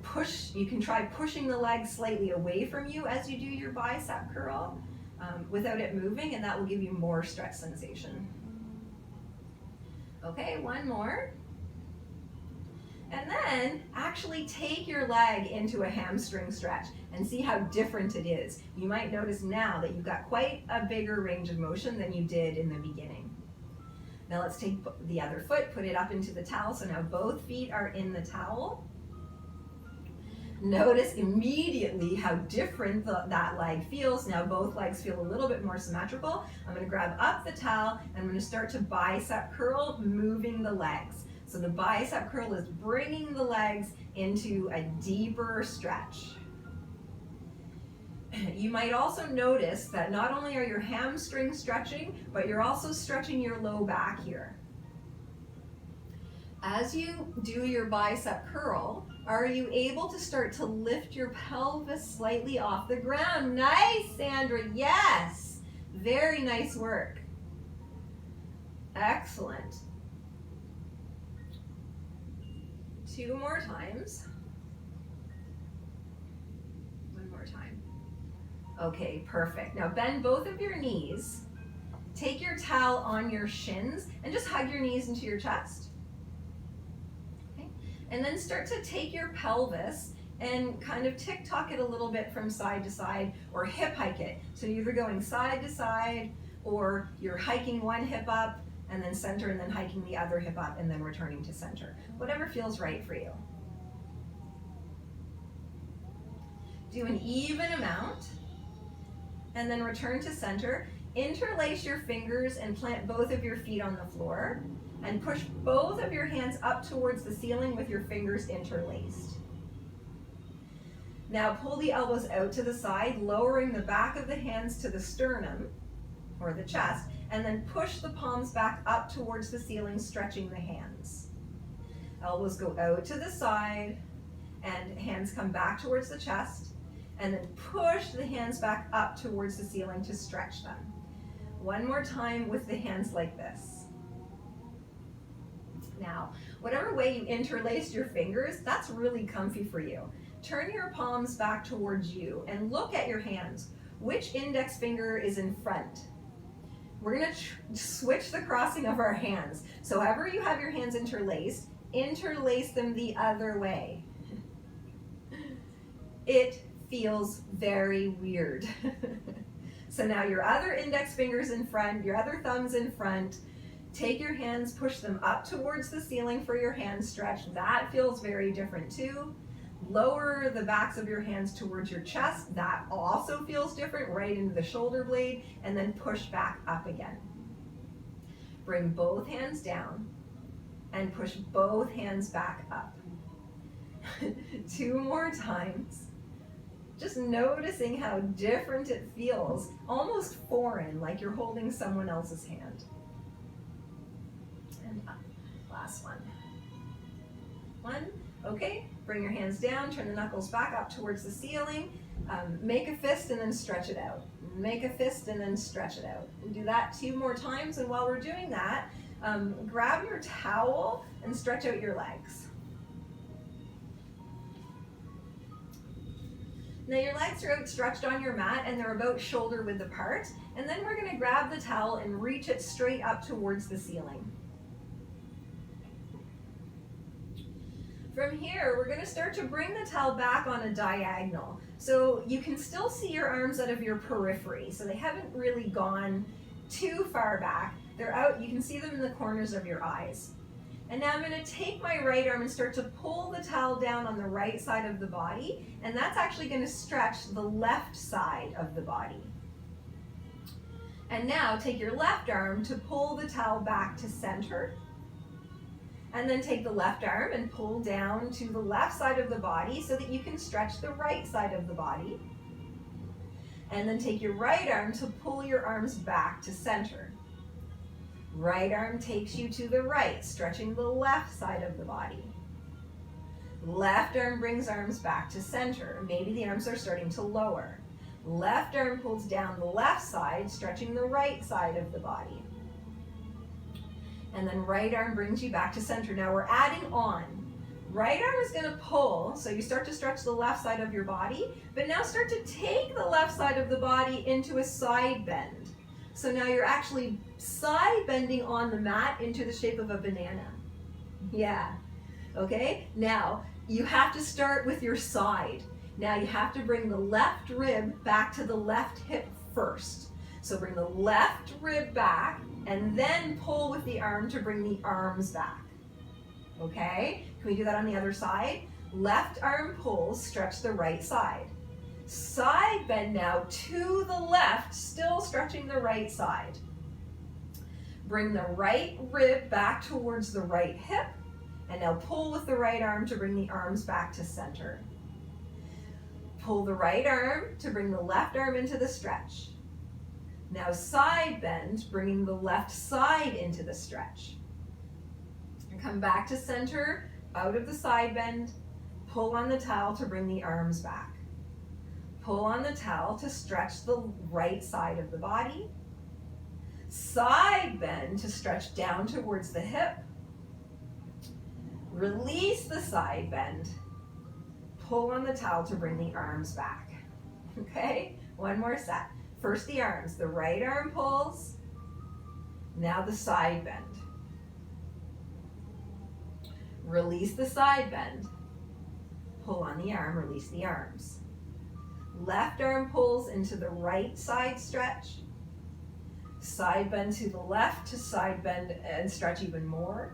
you can try pushing the leg slightly away from you as you do your bicep curl without it moving, and that will give you more stretch sensation. Okay, 1 more. And then actually take your leg into a hamstring stretch and see how different it is. You might notice now that you've got quite a bigger range of motion than you did in the beginning. Now let's take the other foot, put it up into the towel. So now both feet are in the towel. Notice immediately how different that leg feels. Now both legs feel a little bit more symmetrical. I'm going to grab up the towel and I'm going to start to bicep curl, moving the legs. So the bicep curl is bringing the legs into a deeper stretch. You might also notice that not only are your hamstrings stretching, but you're also stretching your low back here. As you do your bicep curl, are you able to start to lift your pelvis slightly off the ground? Nice, Sandra, yes. Very nice work. Excellent. 2 more times. 1 more time. Okay, perfect. Now bend both of your knees. Take your towel on your shins and just hug your knees into your chest. And then start to take your pelvis and kind of tick-tock it a little bit from side to side, or hip hike it. So you're either going side to side, or you're hiking one hip up and then center, and then hiking the other hip up and then returning to center. Whatever feels right for you. Do an even amount and then return to center. Interlace your fingers and plant both of your feet on the floor, and push both of your hands up towards the ceiling with your fingers interlaced. Now pull the elbows out to the side, lowering the back of the hands to the sternum or the chest, and then push the palms back up towards the ceiling, stretching the hands. Elbows go out to the side and hands come back towards the chest, and then push the hands back up towards the ceiling to stretch them. One more time with the hands like this. Now, whatever way you interlaced your fingers, that's really comfy for you. Turn your palms back towards you and look at your hands. Which index finger is in front? We're going to switch the crossing of our hands. So however you have your hands interlaced, interlace them the other way. It feels very weird. So now your other index finger's in front, your other thumb's in front. Take your hands, push them up towards the ceiling for your hand stretch. That feels very different too. Lower the backs of your hands towards your chest. That also feels different, right into the shoulder blade, and then push back up again. Bring both hands down and push both hands back up. 2 more times. Just noticing how different it feels, almost foreign, like you're holding someone else's hand. And up. Last one. 1. Okay, bring your hands down, turn the knuckles back up towards the ceiling. Make a fist and then stretch it out. Make a fist and then stretch it out. And do that 2 more times, and while we're doing that, grab your towel and stretch out your legs. Now your legs are outstretched on your mat and they're about shoulder width apart, and then we're going to grab the towel and reach it straight up towards the ceiling. From here, we're going to start to bring the towel back on a diagonal. So you can still see your arms out of your periphery, so they haven't really gone too far back. They're out, you can see them in the corners of your eyes. And now I'm going to take my right arm and start to pull the towel down on the right side of the body, and that's actually going to stretch the left side of the body. And now take your left arm to pull the towel back to center, and then take the left arm and pull down to the left side of the body so that you can stretch the right side of the body. And then take your right arm to pull your arms back to center. Right arm takes you to the right, stretching the left side of the body. Left arm brings arms back to center. Maybe the arms are starting to lower. Left arm pulls down the left side, stretching the right side of the body. And then right arm brings you back to center. Now we're adding on. Right arm is going to pull, so you start to stretch the left side of your body, but now start to take the left side of the body into a side bend. So now you're actually side bending on the mat into the shape of a banana. Yeah, okay? Now, you have to start with your side. Now you have to bring the left rib back to the left hip first. So bring the left rib back and then pull with the arm to bring the arms back. Okay? Can we do that on the other side? Left arm pulls, stretch the right side. Side bend now to the left, still stretching the right side. Bring the right rib back towards the right hip, and now pull with the right arm to bring the arms back to center. Pull the right arm to bring the left arm into the stretch. Now side bend, bringing the left side into the stretch. And come back to center, out of the side bend, pull on the towel to bring the arms back. Pull on the towel to stretch the right side of the body. Side bend to stretch down towards the hip. Release the side bend. Pull on the towel to bring the arms back. Okay, one more set. First the arms, the right arm pulls, now the side bend. Release the side bend. pull on the arm, release the arms. Left arm pulls into the right side stretch. Side bend to the left to side bend and stretch even more.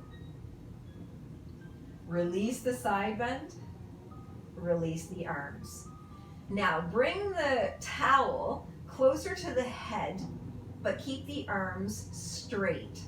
Release the side bend. Release the arms. Now bring the towel closer to the head, but keep the arms straight.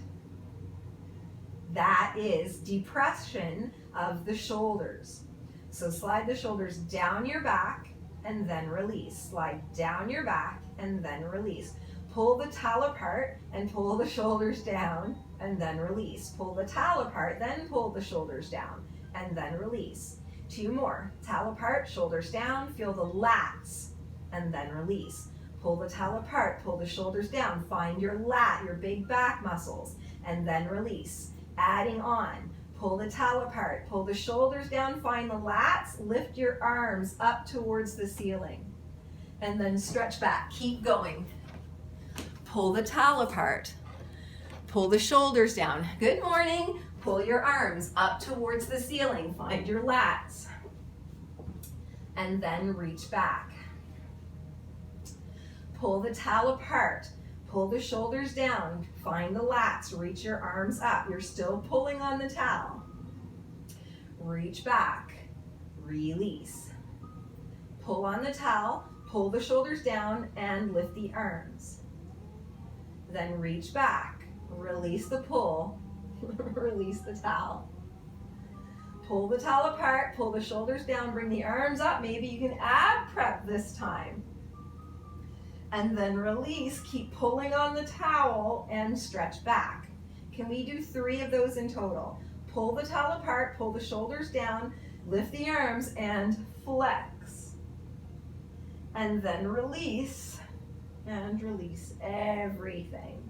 That is depression of the shoulders. So slide the shoulders down your back and then release. Slide down your back and then release. Pull the towel apart and pull the shoulders down and then release. Pull the towel apart, then pull the shoulders down and then release. 2 more. Towel apart, shoulders down, feel the lats and then release. Pull the towel apart, pull the shoulders down, find your lat, your big back muscles, and then release. Adding on, pull the towel apart, pull the shoulders down, find the lats, lift your arms up towards the ceiling, and then stretch back. Keep going. Pull the towel apart, pull the shoulders down. Good morning. Pull your arms up towards the ceiling, find your lats, and then reach back. Pull the towel apart, pull the shoulders down, find the lats, reach your arms up. You're still pulling on the towel. Reach back, release. Pull on the towel, pull the shoulders down and lift the arms. Then reach back, release the pull, release the towel. Pull the towel apart, pull the shoulders down, bring the arms up. Maybe you can ab prep this time. And then release, keep pulling on the towel and stretch back. Can we do 3 of those in total? Pull the towel apart, pull the shoulders down, lift the arms and flex. And then release and release everything.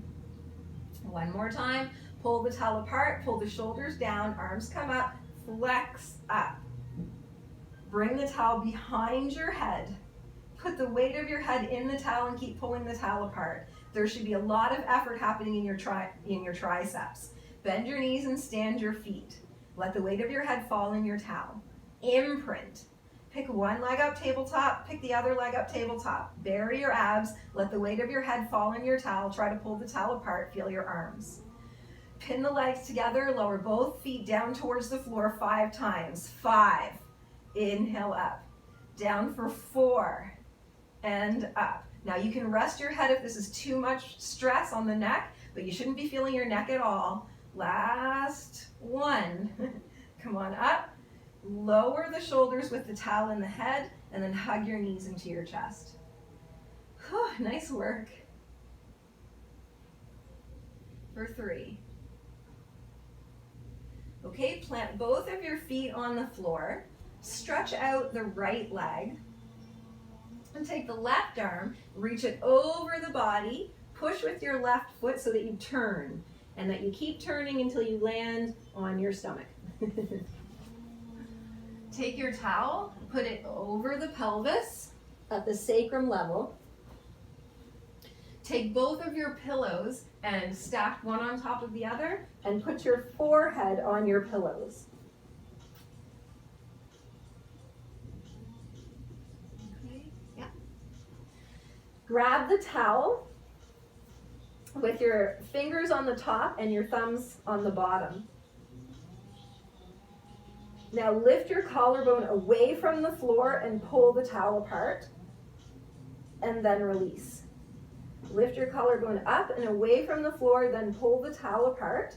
One more time, pull the towel apart, pull the shoulders down, arms come up, flex up. Bring the towel behind your head. Put the weight of your head in the towel and keep pulling the towel apart. There should be a lot of effort happening in your triceps. Bend your knees and stand your feet. Let the weight of your head fall in your towel. Imprint. Pick one leg up tabletop, pick the other leg up tabletop. Bury your abs, let the weight of your head fall in your towel. Try to pull the towel apart, feel your arms. Pin the legs together, lower both feet down towards the floor 5 times. 5. Inhale up. Down for 4. And up. Now you can rest your head if this is too much stress on the neck, but you shouldn't be feeling your neck at all. Last 1. Come on up. Lower the shoulders with the towel in the head, and then hug your knees into your chest. Whew, nice work. For 3. Okay, plant both of your feet on the floor. Stretch out the right leg. And take the left arm, reach it over the body, push with your left foot so that you turn, and that you keep turning until you land on your stomach. Take your towel, put it over the pelvis at the sacrum level. Take both of your pillows and stack one on top of the other, and put your forehead on your pillows. Grab the towel with your fingers on the top and your thumbs on the bottom. Now lift your collarbone away from the floor and pull the towel apart, and then release. Lift your collarbone up and away from the floor, then pull the towel apart,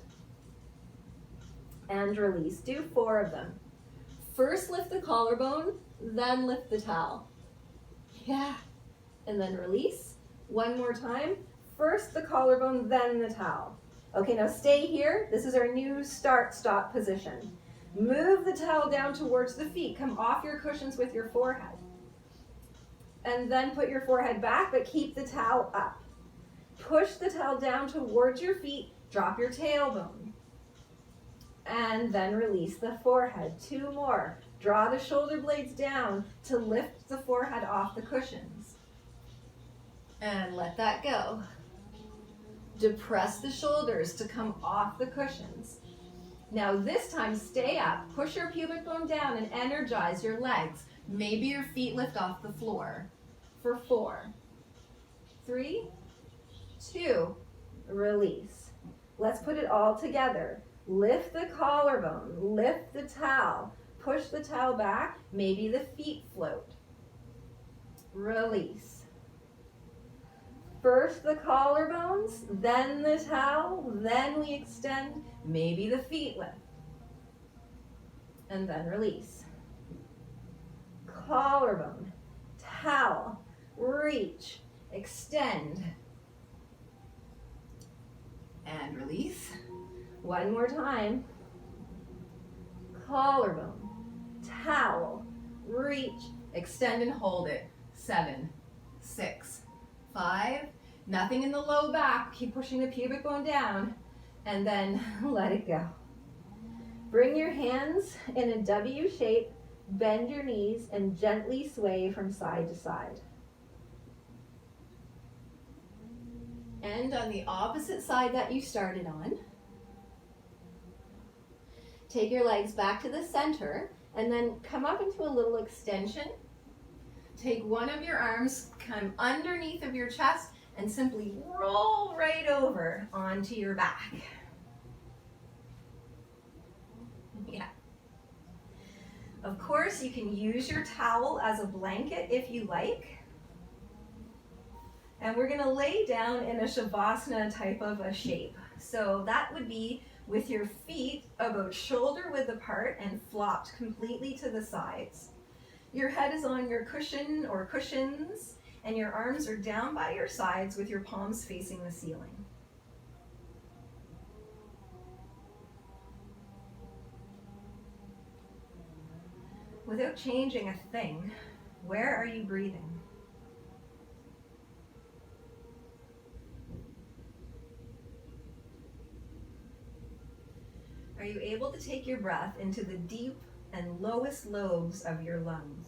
and release. Do 4 of them. First lift the collarbone, then lift the towel. Yeah. And then release. 1 more time. First the collarbone, then the towel. Okay, now stay here. This is our new start-stop position. Move the towel down towards the feet. Come off your cushions with your forehead. And then put your forehead back, but keep the towel up. Push the towel down towards your feet. Drop your tailbone. And then release the forehead. 2 more. Draw the shoulder blades down to lift the forehead off the cushions. And let that go. Depress the shoulders to come off the cushions. Now this time, stay up, push your pubic bone down and energize your legs. Maybe your feet lift off the floor for 4, 3, 2, release. Let's put it all together. Lift the collarbone, lift the towel, push the towel back, maybe the feet float. Release. First the collarbones, then the towel, then we extend, maybe the feet lift. And then release. Collarbone, towel, reach, extend. And release. One more time. Collarbone, towel, reach, extend and hold it. 7, 6, 5, nothing in the low back. Keep pushing the pubic bone down and then let it go. Bring your hands in a W shape, bend your knees and gently sway from side to side. And on the opposite side that you started on, take your legs back to the center and then come up into a little extension. Take one of your arms, come underneath of your chest and simply roll right over onto your back. Yeah. Of course, you can use your towel as a blanket if you like. And we're going to lay down in a Shavasana type of a shape. So that would be with your feet about shoulder width apart and flopped completely to the sides. Your head is on your cushion or cushions, and your arms are down by your sides with your palms facing the ceiling. Without changing a thing, where are you breathing? Are you able to take your breath into the deep and lowest lobes of your lungs?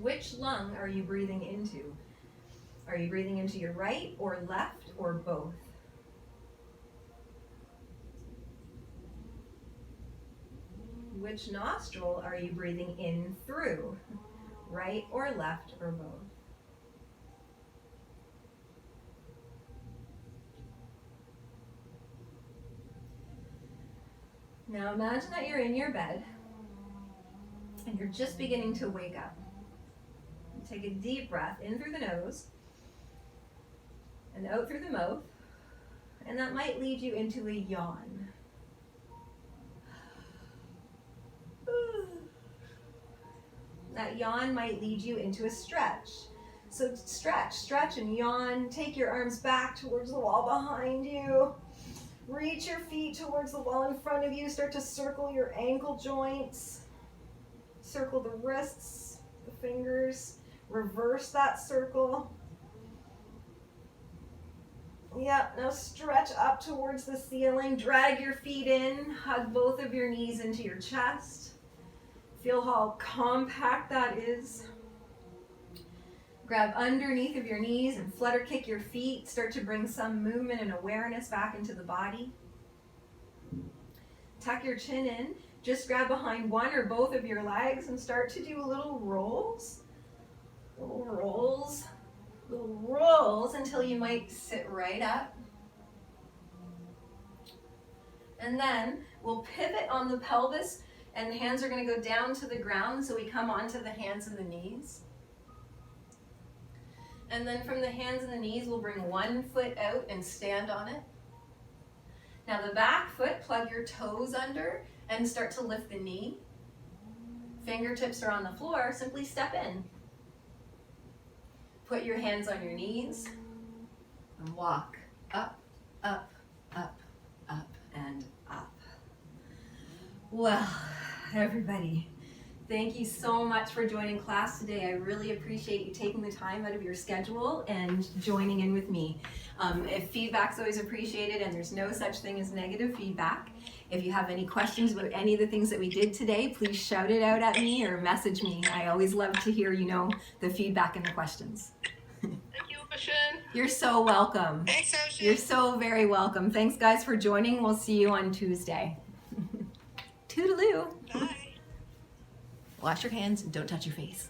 Which lung are you breathing into? Are you breathing into your right or left or both? Which nostril are you breathing in through? Right or left or both? Now imagine that you're in your bed and you're just beginning to wake up. Take a deep breath in through the nose and out through the mouth, and that might lead you into a yawn. That yawn might lead you into a stretch. So stretch and yawn. Take your arms back towards the wall behind you. Reach your feet towards the wall in front of you. Start to circle your ankle joints. Circle the wrists, the fingers. Reverse that circle. Yep, now stretch up towards the ceiling. Drag your feet in. Hug both of your knees into your chest. Feel how compact that is. Grab underneath of your knees and flutter kick your feet. Start to bring some movement and awareness back into the body. Tuck your chin in. Just grab behind one or both of your legs and start to do little rolls. Little rolls. Little rolls until you might sit right up. And then we'll pivot on the pelvis and the hands are going to go down to the ground, so we come onto the hands and the knees. And then from the hands and the knees, we'll bring one foot out and stand on it. Now the back foot, plug your toes under and start to lift the knee. Fingertips are on the floor, simply step in. Put your hands on your knees and walk up, up, up, up, and up. Well, everybody, thank you so much for joining class today. I really appreciate you taking the time out of your schedule and joining in with me. If feedback's always appreciated, and there's no such thing as negative feedback. If you have any questions about any of the things that we did today, please shout it out at me or message me. I always love to hear, the feedback and the questions. Thank you, Ocean. You're so welcome. Thanks, Ocean. You're so very welcome. Thanks, guys, for joining. We'll see you on Tuesday. Toodaloo. Bye. Wash your hands and don't touch your face.